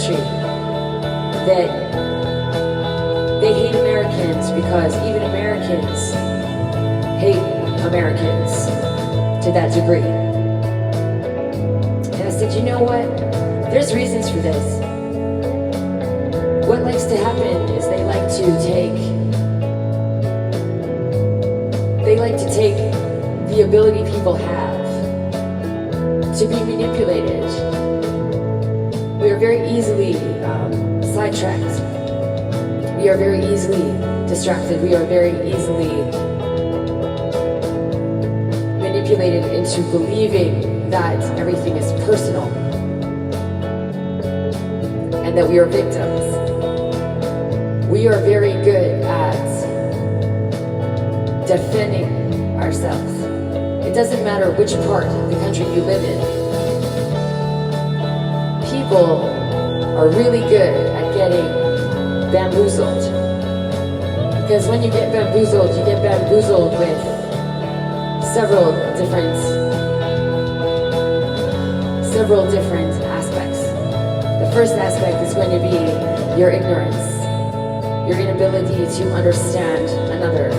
country that they hate Americans because even Americans hate Americans to that degree. And I said, you know what? There's reasons for this. What likes to happen is they like to take the ability people have to be manipulated. We are very easily sidetracked. We are very easily distracted. We are very easily manipulated into believing that everything is personal and that we are victims. We are very good at defending ourselves. It doesn't matter which part of the country you live in. People are really good at getting bamboozled. Because when you get bamboozled with several different aspects. The first aspect is going to be your ignorance, your inability to understand another,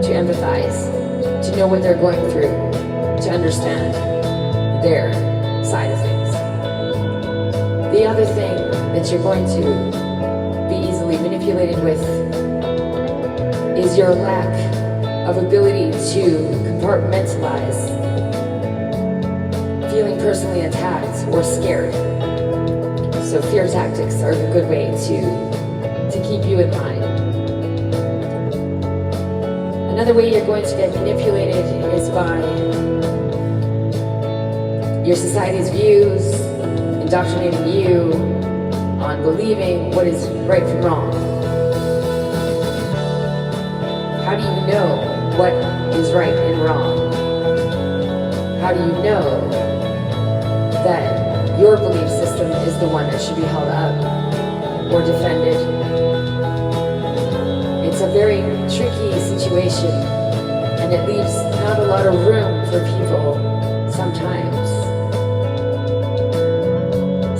to empathize, to know what they're going through, to understand their side of things. The other thing that you're going to be easily manipulated with is your lack of ability to compartmentalize feeling personally attacked or scared. So fear tactics are a good way to keep you in line. Another way you're going to get manipulated is by your society's views, indoctrinating you on believing what is right from wrong. How do you know what is right and wrong? How do you know that your belief system is the one that should be held up or defended? It's a very tricky situation, and it leaves not a lot of room for people sometimes.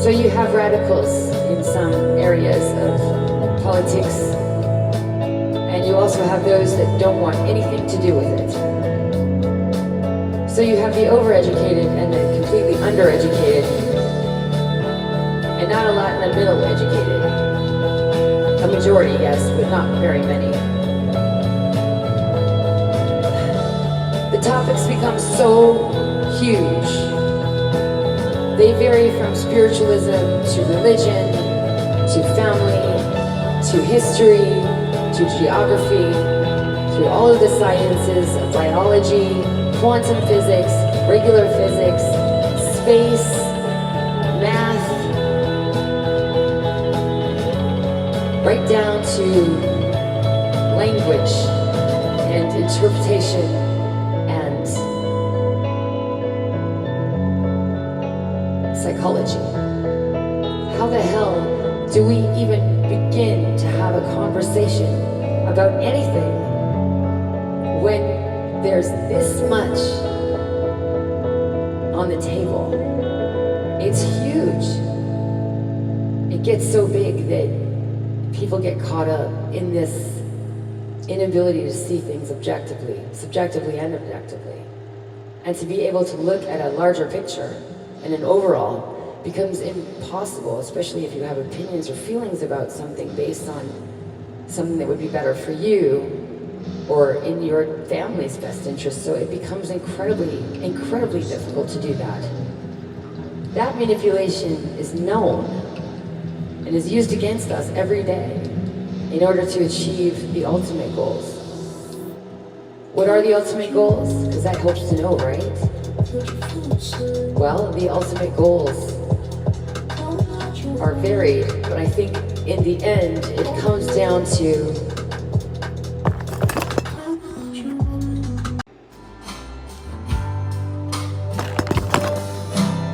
So you have radicals in some areas of politics, and you also have those that don't want anything to do with it. So you have the overeducated and the completely undereducated, and not a lot in the middle educated. A majority, yes, but not very many. The topics become so huge. They vary from spiritualism to religion, to family, to history, to geography, through all of the sciences of biology, quantum physics, regular physics, space, math, right down to language and interpretation and psychology. How the hell do we even begin to have a conversation about anything when there's this much on the table? It's huge. It gets so big that people get caught up in this inability to see things objectively, subjectively and objectively. And to be able to look at a larger picture and an overall becomes impossible, especially if you have opinions or feelings about something based on something that would be better for you or in your family's best interest. So it becomes incredibly, incredibly difficult to do that. That manipulation is known and is used against us every day in order to achieve the ultimate goals. What are the ultimate goals? Because that helps to know, right? Well, the ultimate goals are varied, but I think in the end it comes down to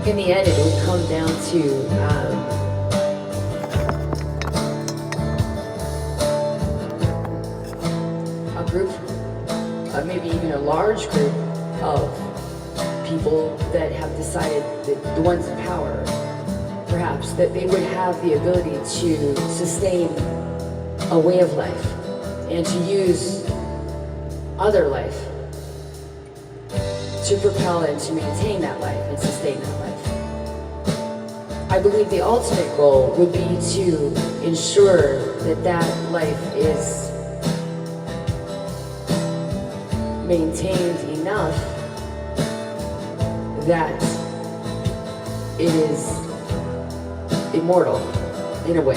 in the end it will come down to a group, maybe even a large group of people that have decided that the ones in power perhaps, that they would have the ability to sustain a way of life and to use other life to propel and to maintain that life and sustain that life. I believe the ultimate goal would be to ensure that that life is maintained enough that it is immortal in a way.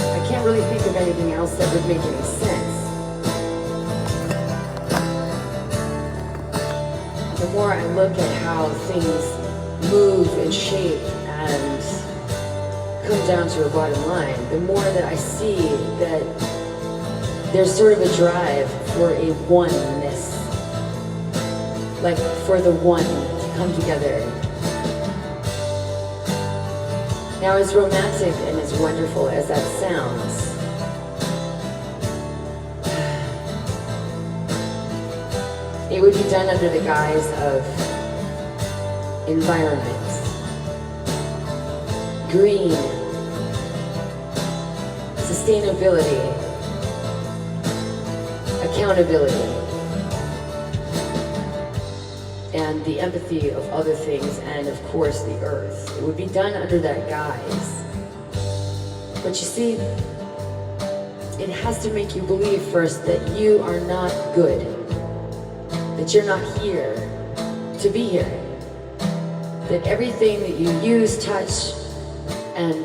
I can't really think of anything else that would make any sense. The more I look at how things move and shape and come down to a bottom line, the more that I see that there's sort of a drive for a oneness, like for the one to come together. Now, as romantic and as wonderful as that sounds, it would be done under the guise of environment, green, sustainability, accountability, and the empathy of other things, and of course the earth. It would be done under that guise. But you see, it has to make you believe first that you are not good, that you're not here to be here, that everything that you use, touch, and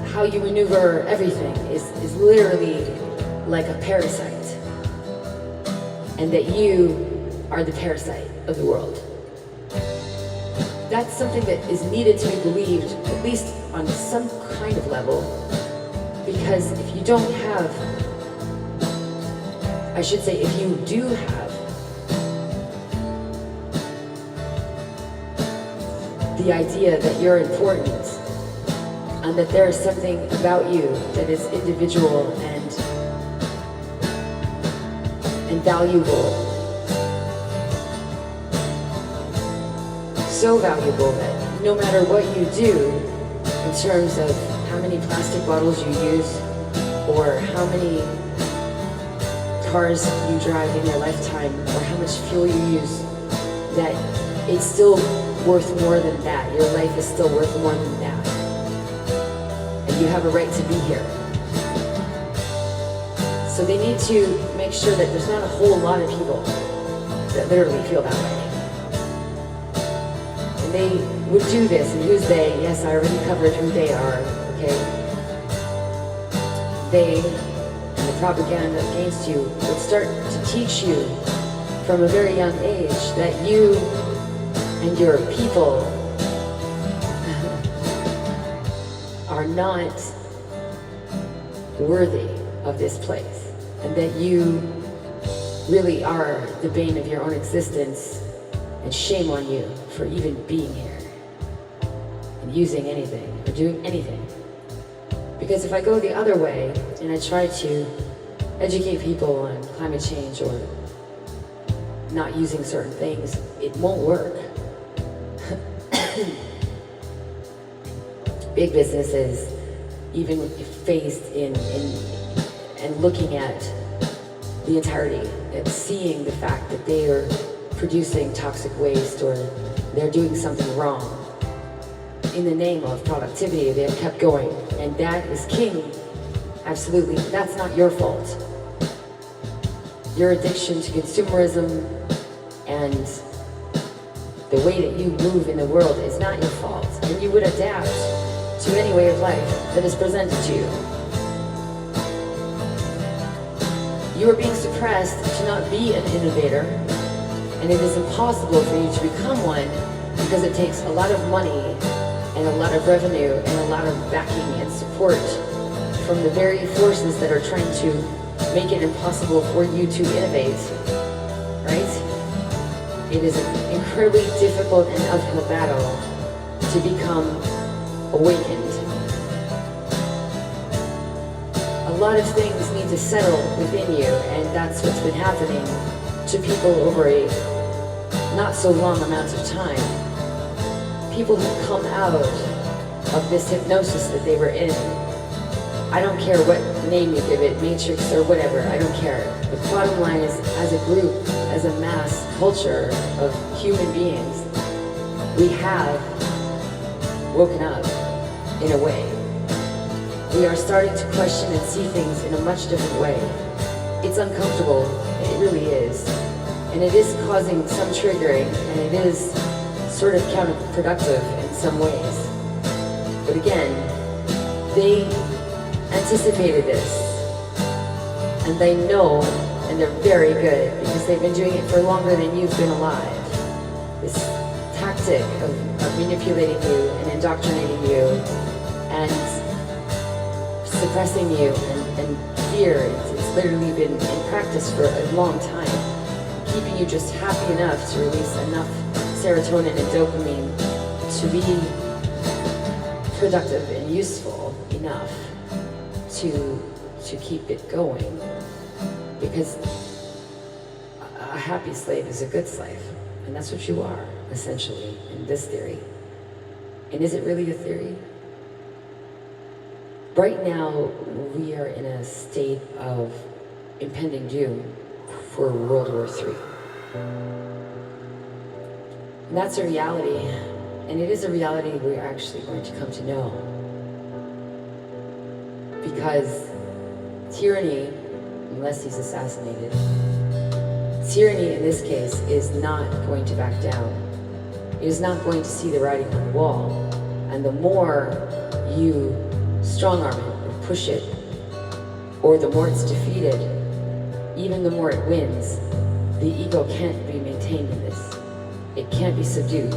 how you maneuver everything is literally like a parasite, and that you are the parasite of the world. That's something that is needed to be believed, at least on some kind of level, because if you don't have, I should say, if you do have the idea that you're important and that there is something about you that is individual and valuable, so valuable that no matter what you do in terms of how many plastic bottles you use or how many cars you drive in your lifetime or how much fuel you use, that it's still worth more than that. Your life is still worth more than that. And you have a right to be here. So they need to make sure that there's not a whole lot of people that literally feel that way. And they would do this, and who's they? Yes, I already covered who they are, okay? They, and the propaganda against you, would start to teach you from a very young age that you and your people are not worthy of this place, and that you really are the bane of your own existence, and shame on you for even being here and using anything or doing anything. Because if I go the other way and I try to educate people on climate change or not using certain things, it won't work. Big businesses, even faced in and looking at the entirety and seeing the fact that they are producing toxic waste or they're doing something wrong, in the name of productivity, they have kept going. And that is king. Absolutely. That's not your fault. Your addiction to consumerism and the way that you move in the world is not your fault. And you would adapt to any way of life that is presented to you. You are being suppressed to not be an innovator, and it is impossible for you to become one because it takes a lot of money and a lot of revenue and a lot of backing and support from the very forces that are trying to make it impossible for you to innovate, right? It is an incredibly difficult and uphill battle to become awakened. A lot of things need to settle within you, and that's what's been happening to people over a not so long amounts of time, people who come out of this hypnosis that they were in, I don't care what name you give it, matrix or whatever, I don't care. The bottom line is, as a group, as a mass culture of human beings, we have woken up in a way. We are starting to question and see things in a much different way. It's uncomfortable, it really is. And it is causing some triggering, and it is sort of counterproductive in some ways. But again, they anticipated this, and they know, and they're very good, because they've been doing it for longer than you've been alive. This tactic of manipulating you and indoctrinating you and suppressing you and fear, it's literally been in practice for a long time, keeping you just happy enough to release enough serotonin and dopamine to be productive and useful enough to keep it going. Because a happy slave is a good slave, and that's what you are, essentially, in this theory. And is it really a theory? Right now, we are in a state of impending doom for World War III. And that's a reality, and it is a reality we're actually going to come to know. Because tyranny, unless he's assassinated, tyranny in this case is not going to back down. It is not going to see the writing on the wall. And the more you strong-arm it or push it, or the more it's defeated, even the more it wins, the ego can't be maintained in this. It can't be subdued.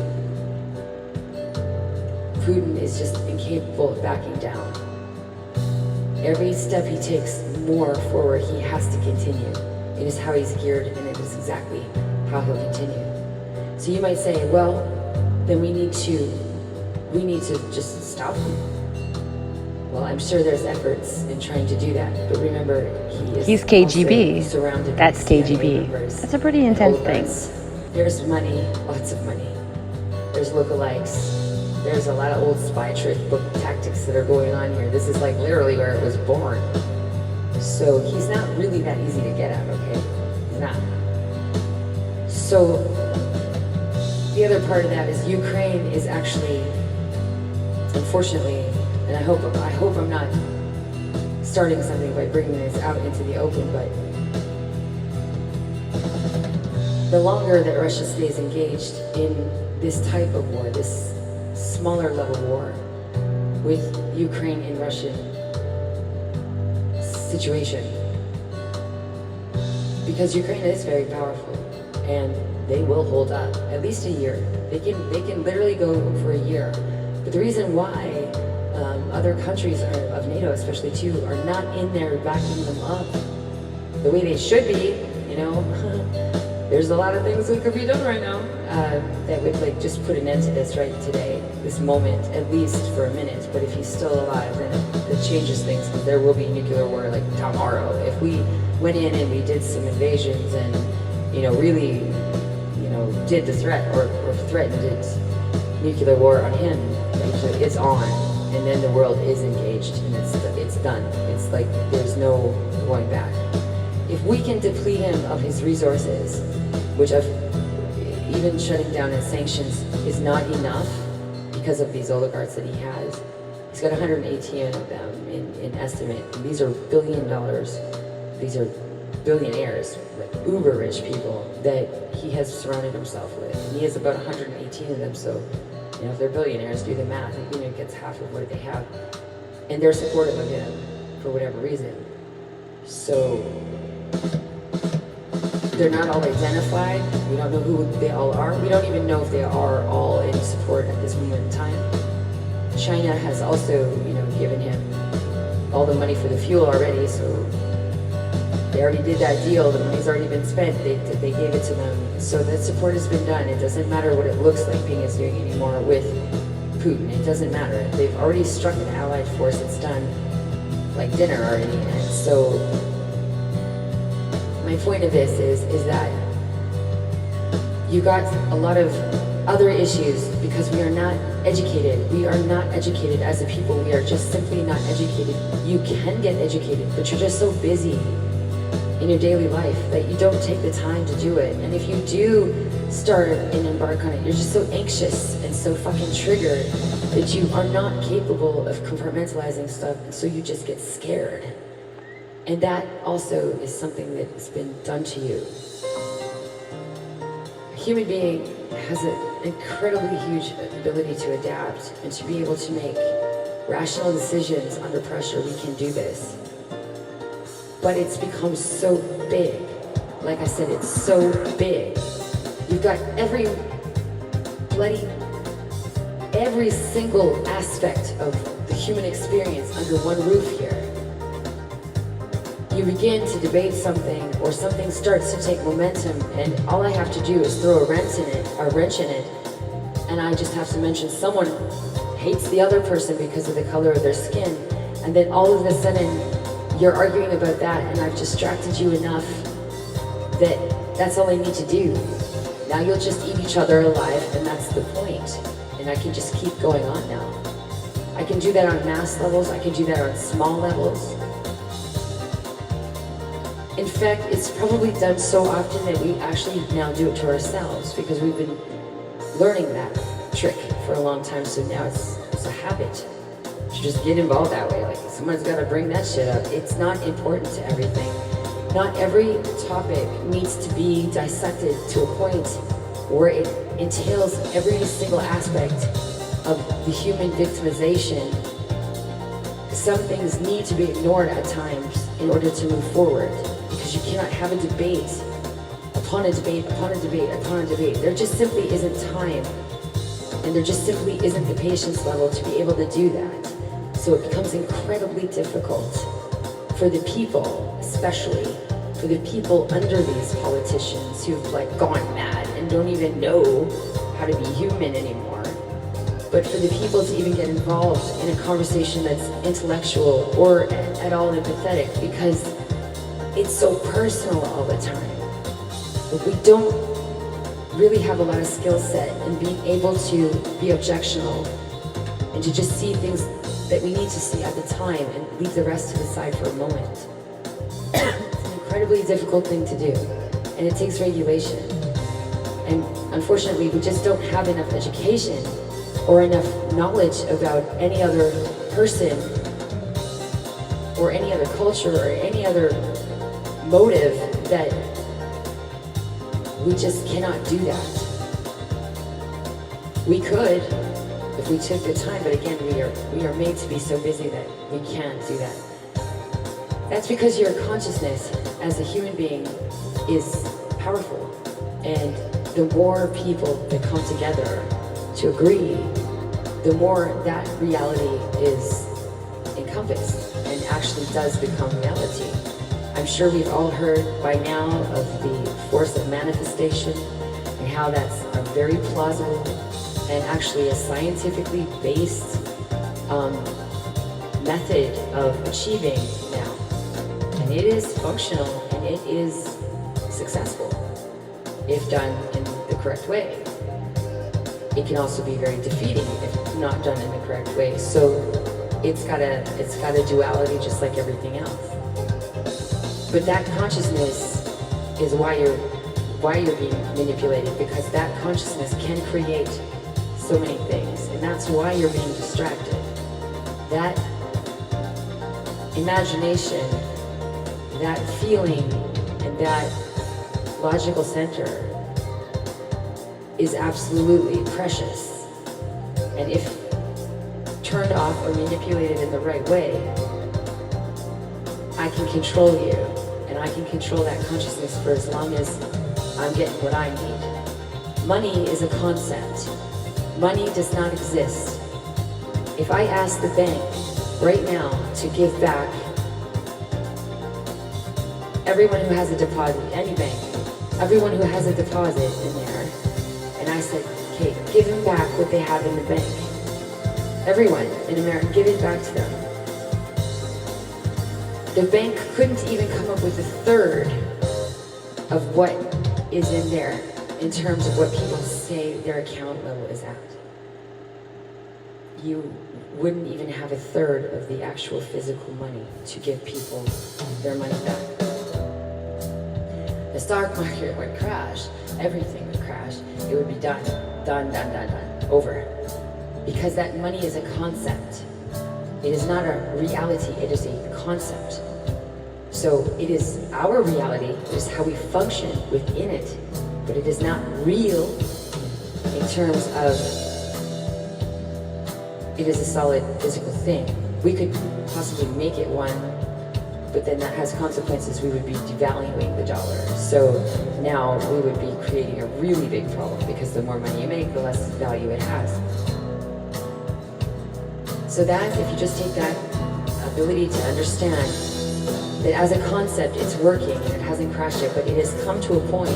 Putin is just incapable of backing down. Every step he takes more forward, he has to continue. It is how he's geared, and it is exactly how he'll continue. So you might say, well, then we need to just stop him. Well, I'm sure there's efforts in trying to do that, but remember, he's KGB. Surrounded. That's KGB. That's a pretty intense thing. There's money, lots of money. There's lookalikes. There's a lot of old spy trick book tactics that are going on here. This is like literally where it was born. So he's not really that easy to get at, okay? He's not. So the other part of that is Ukraine is actually, unfortunately, and I hope I'm not starting something by bringing this out into the open, but the longer that Russia stays engaged in this type of war, this smaller level war with Ukraine and Russian situation, because Ukraine is very powerful and they will hold up at least a year. They can literally go for a year. But the reason why other countries of NATO, especially too, are not in there backing them up the way they should be, you know. There's a lot of things that could be done right now that would like just put an end to this right today, this moment, at least for a minute. But if he's still alive, then it changes things, because there will be nuclear war like tomorrow. If we went in and we did some invasions and, you know, really, you know, did the threat or threatened it, nuclear war on him, actually it's on, and then the world is engaged and it's done. It's like there's no going back. If we can deplete him of his resources, which even shutting down his sanctions is not enough because of these oligarchs that he has. He's got 118 of them in estimate. And these are $1 billion. These are billionaires, like uber rich people that he has surrounded himself with. And he has about 118 of them, so you know, if they're billionaires, do the math, and you know, gets half of what they have. And they're supportive of him for whatever reason. So they're not all identified. We don't know who they all are. We don't even know if they are all in support at this moment in time. China has also, you know, given him all the money for the fuel already, so they already did that deal. The money's already been spent. They gave it to them. So that support has been done. It doesn't matter what it looks like Ping is doing anymore with Putin. It doesn't matter. They've already struck an allied force. It's done like dinner already. And so my point of this is that You got a lot of other issues because we are not educated. We are not educated as a people. We are just simply not educated. You can get educated, but you're just so busy in your daily life that you don't take the time to do it. And if you do start and embark on it, you're just so anxious and so fucking triggered that you are not capable of compartmentalizing stuff, and so you just get scared. And that also is something that's been done to you. A human being has an incredibly huge ability to adapt and to be able to make rational decisions under pressure. We can do this. But it's become so big. Like I said, it's so big. You've got every single aspect of the human experience under one roof here. You begin to debate something, or something starts to take momentum, and all I have to do is throw a wrench in it, and I just have to mention someone hates the other person because of the color of their skin, and then all of a sudden you're arguing about that, and I've distracted you enough that that's all I need to do. Now you'll just eat each other alive, and that's the point. And I can just keep going on now. I can do that on mass levels, I can do that on small levels. In fact, it's probably done so often that we actually now do it to ourselves because we've been learning that trick for a long time, so now it's a habit to just get involved that way. Like, someone's got to bring that shit up. It's not important to everything. Not every topic needs to be dissected to a point where it entails every single aspect of the human victimization. Some things need to be ignored at times in order to move forward, because you cannot have a debate upon a debate upon a debate upon a debate. There just simply isn't time, and there just simply isn't the patience level to be able to do that. So it becomes incredibly difficult for the people, especially for the people under these politicians who've like gone mad and don't even know how to be human anymore. But for the people to even get involved in a conversation that's intellectual or at all empathetic, because it's so personal all the time. But we don't really have a lot of skill set in being able to be objectional and to just see things that we need to see at the time and leave the rest to the side for a moment. It's an incredibly difficult thing to do, and it takes regulation. And unfortunately, we just don't have enough education or enough knowledge about any other person or any other culture or any other motive that we just cannot do that. We could if we took the time, but again, we are made to be so busy that we can't do that. That's because your consciousness as a human being is powerful, and the more people that come together to agree, the more that reality is encompassed and actually does become reality. I'm sure we've all heard by now of the force of manifestation and how that's a very plausible and actually a scientifically based method of achieving now. And it is functional and it is successful if done in the correct way. It can also be very defeating if not done in the correct way. So it's got a duality just like everything else. But that consciousness is why you're being manipulated, because that consciousness can create so many things, and that's why you're being distracted. That imagination, that feeling, and that logical center is absolutely precious. And if turned off or manipulated in the right way, I can control you, and I can control that consciousness for as long as I'm getting what I need. Money is a concept. Money does not exist. If I ask the bank right now to give back everyone who has a deposit, any bank, everyone who has a deposit in there, and I said, okay, give them back what they have in the bank. Everyone in America, give it back to them. The bank couldn't even come up with a third of what is in there in terms of what people say their account level is at. You wouldn't even have a third of the actual physical money to give people their money back. The stock market would crash, everything would crash, it would be done, over. Because that money is a concept. It is not a reality, it is a concept. So it is our reality, it is how we function within it, but it is not real in terms of it is a solid physical thing. We could possibly make it one, but then that has consequences. We would be devaluing the dollar. So now we would be creating a really big problem because the more money you make, the less value it has. So that, if you just take that ability to understand that as a concept it's working and it hasn't crashed yet, but it has come to a point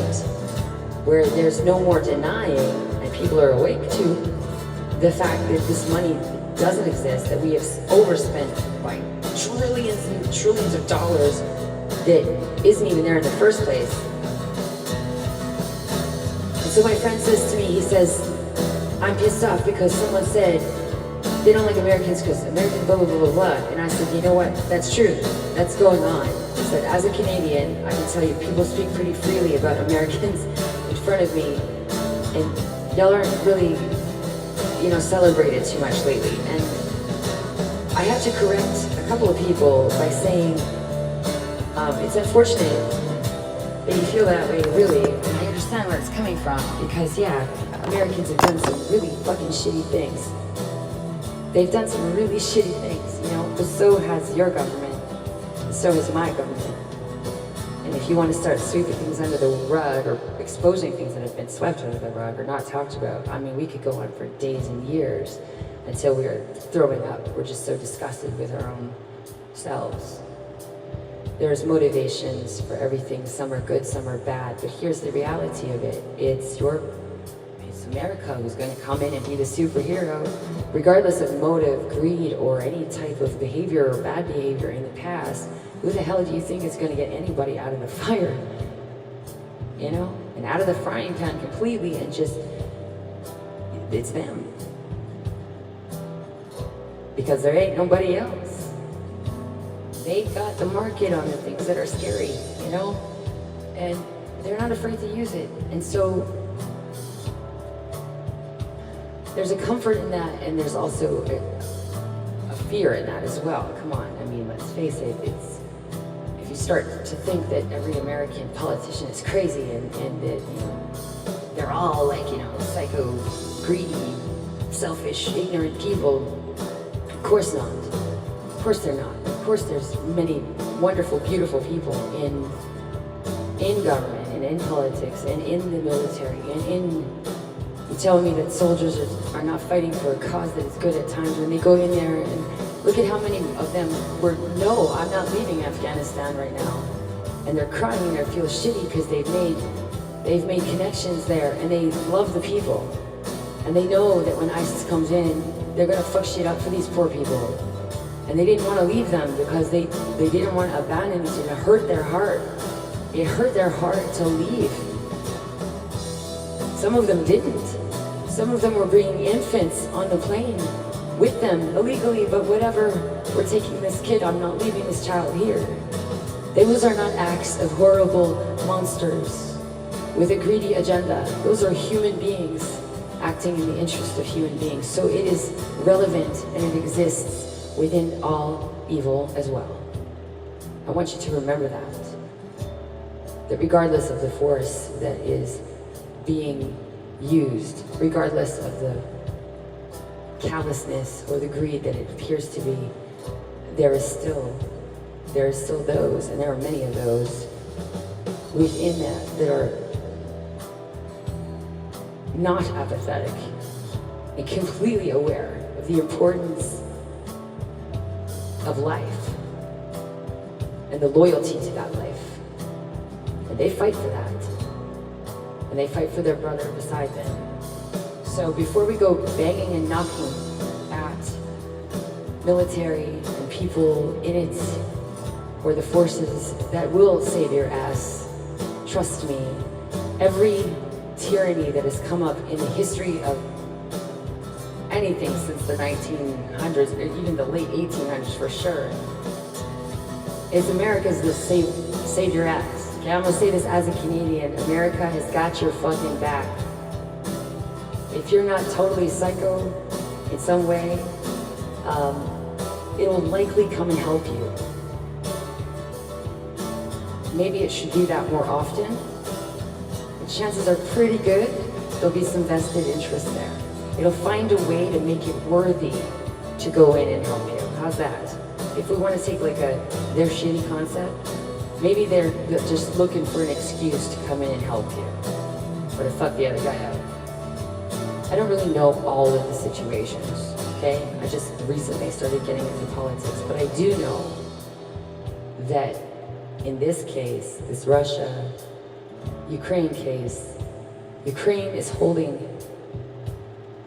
where there's no more denying and people are awake to the fact that this money doesn't exist, that we have overspent by trillions and trillions of dollars that isn't even there in the first place. And so my friend says to me, he says, I'm pissed off because someone said they don't like Americans because Americans blah, blah, blah, blah, blah. And I said, you know what, that's true, that's going on. I said, as a Canadian, I can tell you people speak pretty freely about Americans in front of me, and y'all aren't really celebrated too much lately. And I have to correct a couple of people by saying it's unfortunate that you feel that way, really, and I understand where it's coming from, because yeah, Americans have done some really fucking shitty things. They've done some really shitty things, but so has your government, and so has my government. And if you want to start sweeping things under the rug or exposing things that have been swept under the rug or not talked about, I mean, we could go on for days and years until we are throwing up. We're just so disgusted with our own selves. There's motivations for everything. Some are good, some are bad. But here's the reality of it. It's America who's going to come in and be the superhero, regardless of motive, greed, or any type of behavior or bad behavior in the past. Who the hell do you think is going to get anybody out of the fire? And out of the frying pan completely, and just, it's them. Because there ain't nobody else. They've got the market on the things that are scary, and they're not afraid to use it. And so there's a comfort in that, and there's also a fear in that as well. Come on, I mean, let's face it, if you start to think that every American politician is crazy and that, they're all like, psycho, greedy, selfish, ignorant people, of course not. Of course they're not. Of course there's many wonderful, beautiful people in government and in politics and in the military and in... You're telling me that soldiers are not fighting for a cause that is good at times when they go in there, and look at how many of them were, no, I'm not leaving Afghanistan right now. And they're crying and they feel shitty because they've made connections there, and they love the people. And they know that when ISIS comes in, they're gonna fuck shit up for these poor people. And they didn't want to leave them because they didn't want to abandon it, and it hurt their heart. It hurt their heart to leave. Some of them didn't. Some of them were bringing infants on the plane with them illegally, but whatever, we're taking this kid, I'm not leaving this child here. Those are not acts of horrible monsters with a greedy agenda. Those are human beings acting in the interest of human beings. So it is relevant and it exists within all evil as well. I want you to remember that regardless of the force that is being used, regardless of the callousness or the greed that it appears to be, there is still those, and there are many of those within that are not apathetic and completely aware of the importance of life and the loyalty to that life. And they fight for that. And they fight for their brother beside them. So before we go banging and knocking at military and people in it, or the forces that will save your ass, trust me, every tyranny that has come up in the history of anything since the 1900s, or even the late 1800s for sure, is America's the save your ass. Okay, I'm gonna say this as a Canadian. America has got your fucking back. If you're not totally psycho in some way, it'll likely come and help you. Maybe it should do that more often. The chances are pretty good there'll be some vested interest there. It'll find a way to make it worthy to go in and help you. How's that? If we want to take like their shitty concept, maybe they're just looking for an excuse to come in and help you, or to fuck the other guy up. I don't really know all of the situations, okay? I just recently started getting into politics, but I do know that in this case, this Russia-Ukraine case, Ukraine is holding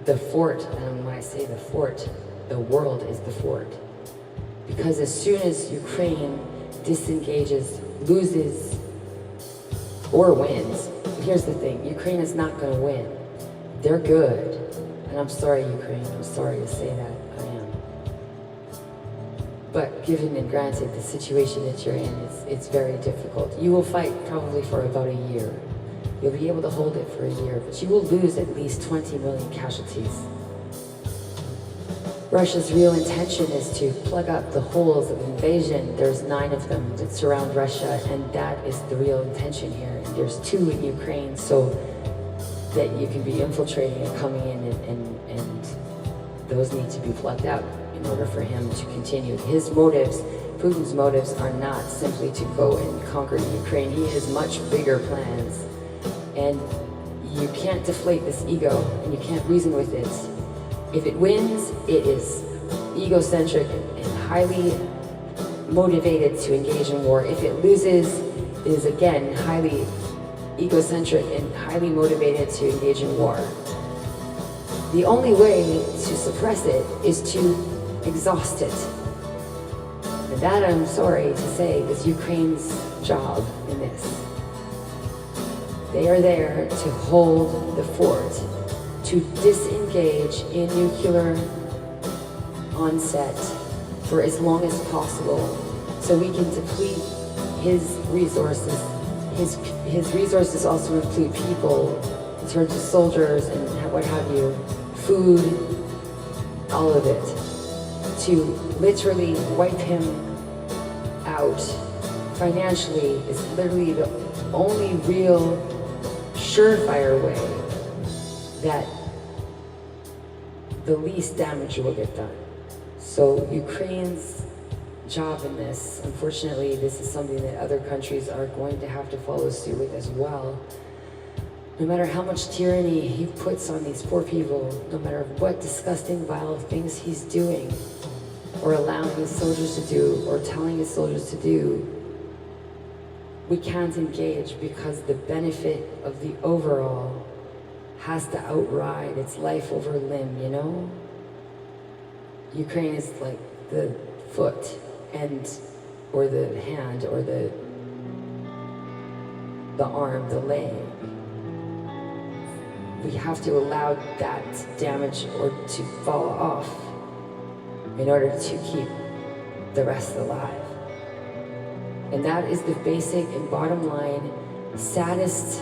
the fort, and when I say the fort, the world is the fort. Because as soon as Ukraine disengages, loses, or wins, here's the thing, Ukraine is not going to win. They're good. And I'm sorry, Ukraine, I'm sorry to say that, I am. But given and granted the situation that you're in, it's very difficult. You will fight probably for about a year. You'll be able to hold it for a year, but you will lose at least 20 million casualties. Russia's real intention is to plug up the holes of invasion. There's 9 of them that surround Russia, and that is the real intention here. And there's 2 in Ukraine, so that you can be infiltrating and coming in, and those need to be plugged out in order for him to continue. His motives, Putin's motives, are not simply to go and conquer Ukraine. He has much bigger plans. And you can't deflate this ego, and you can't reason with it. If it wins, it is egocentric and highly motivated to engage in war. If it loses, it is again highly egocentric and highly motivated to engage in war. The only way to suppress it is to exhaust it. And that, I'm sorry to say, is Ukraine's job in this. They are there to hold the fort, to disengage in nuclear onset for as long as possible, so we can deplete his resources. His resources also include people, in terms of soldiers and what have you, food, all of it, to literally wipe him out financially is literally the only real surefire way that the least damage will get done. So Ukraine's job in this, unfortunately, this is something that other countries are going to have to follow suit with as well. No matter how much tyranny he puts on these poor people, no matter what disgusting, vile things he's doing, or allowing his soldiers to do, or telling his soldiers to do, we can't engage because the benefit of the overall has to outride its life over limb, you know? Ukraine is like the foot or the hand, or the arm, the leg. We have to allow that damage or to fall off in order to keep the rest alive. And that is the basic and bottom line, saddest,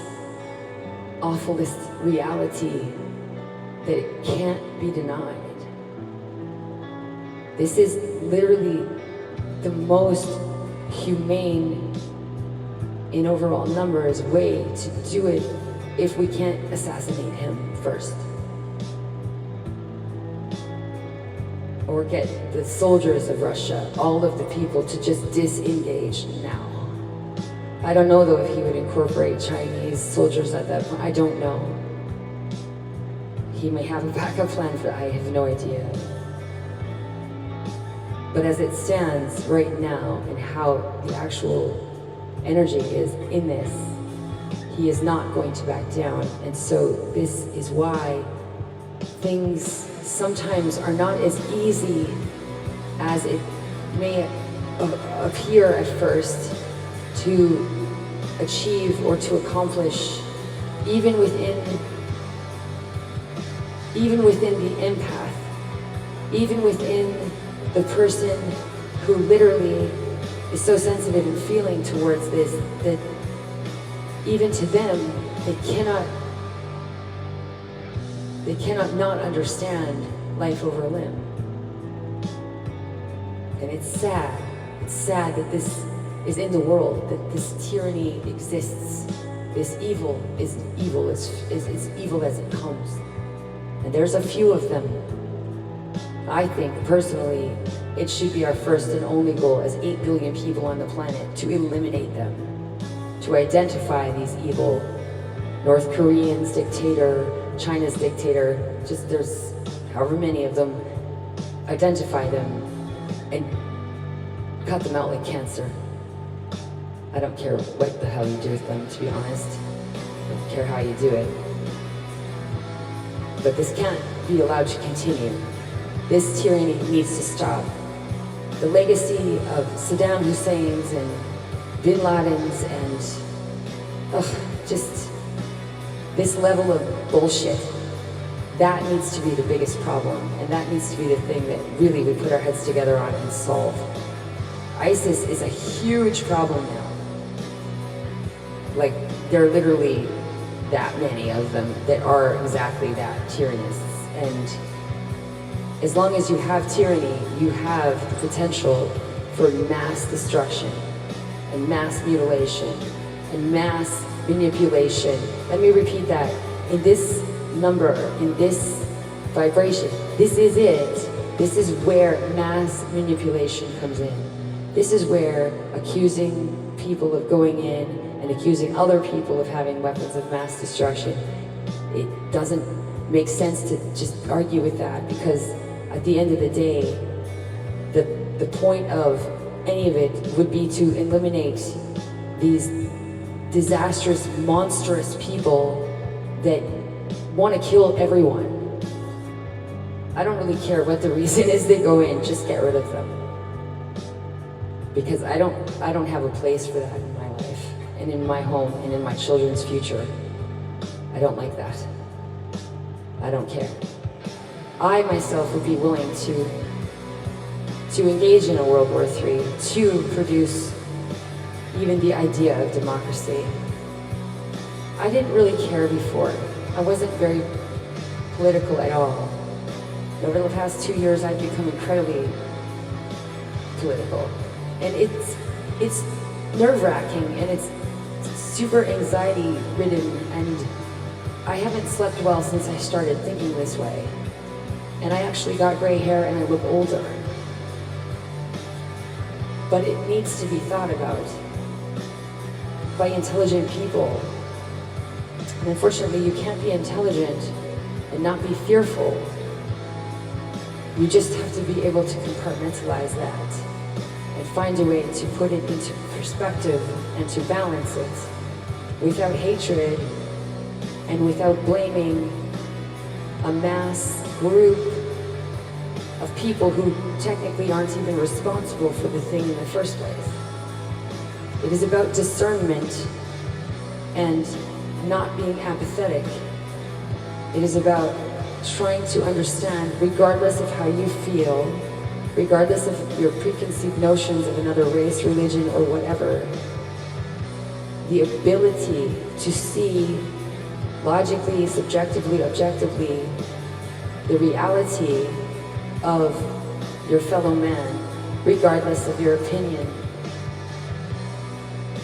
awfulest reality that it can't be denied. This is literally the most humane, in overall numbers, way to do it if we can't assassinate him first. Or get the soldiers of Russia, all of the people, to just disengage now. I don't know though if he would incorporate Chinese soldiers at that point. I don't know. He may have a backup plan for that. I have no idea. But as it stands right now, and how the actual energy is in this, he is not going to back down. And so this is why things sometimes are not as easy as it may appear at first to achieve or to accomplish even within the empath, even within the person who literally is so sensitive and feeling towards this that even to them they cannot not understand life over a limb. And it's sad that this is in the world, that this tyranny exists. This evil is evil, it's evil as it comes. And there's a few of them. I think, personally, it should be our first and only goal as 8 billion people on the planet to eliminate them, to identify these evil North Koreans, dictator, China's dictator, just there's however many of them, identify them and cut them out like cancer. I don't care what the hell you do with them, to be honest. I don't care how you do it. But this can't be allowed to continue. This tyranny needs to stop. The legacy of Saddam Hussein's and Bin Laden's and just this level of bullshit, that needs to be the biggest problem, and that needs to be the thing that really we put our heads together on and solve. ISIS is a huge problem now. Like, there are literally that many of them that are exactly that, tyrannists. And as long as you have tyranny, you have the potential for mass destruction and mass mutilation and mass manipulation. Let me repeat that. In this number, in this vibration, this is it. This is where mass manipulation comes in. This is where accusing people of going in and accusing other people of having weapons of mass destruction, it doesn't make sense to just argue with that, because at the end of the day, the point of any of it would be to eliminate these disastrous, monstrous people that want to kill everyone. I don't really care what the reason is they go in, just get rid of them. Because I don't have a place for that in my life, and in my home, and in my children's future. I don't like that. I don't care. I myself would be willing to engage in a World War III, to produce even the idea of democracy. I didn't really care before. I wasn't very political at all. Over the past 2 years, I've become incredibly political. And it's nerve-wracking, and it's super anxiety-ridden, and I haven't slept well since I started thinking this way. And I actually got gray hair and I look older. But it needs to be thought about by intelligent people. And unfortunately, you can't be intelligent and not be fearful. You just have to be able to compartmentalize that and find a way to put it into perspective and to balance it without hatred and without blaming a mass group of people who technically aren't even responsible for the thing in the first place. It is about discernment and not being apathetic. It is about trying to understand, regardless of how you feel, regardless of your preconceived notions of another race, religion, or whatever, the ability to see logically, subjectively, objectively, the reality of your fellow man, regardless of your opinion,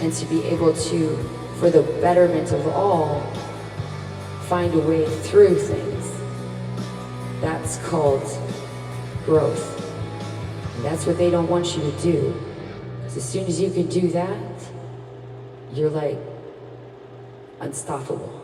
and to be able to, for the betterment of all, find a way through things. That's called growth. And that's what they don't want you to do. Because as soon as you can do that, you're like unstoppable.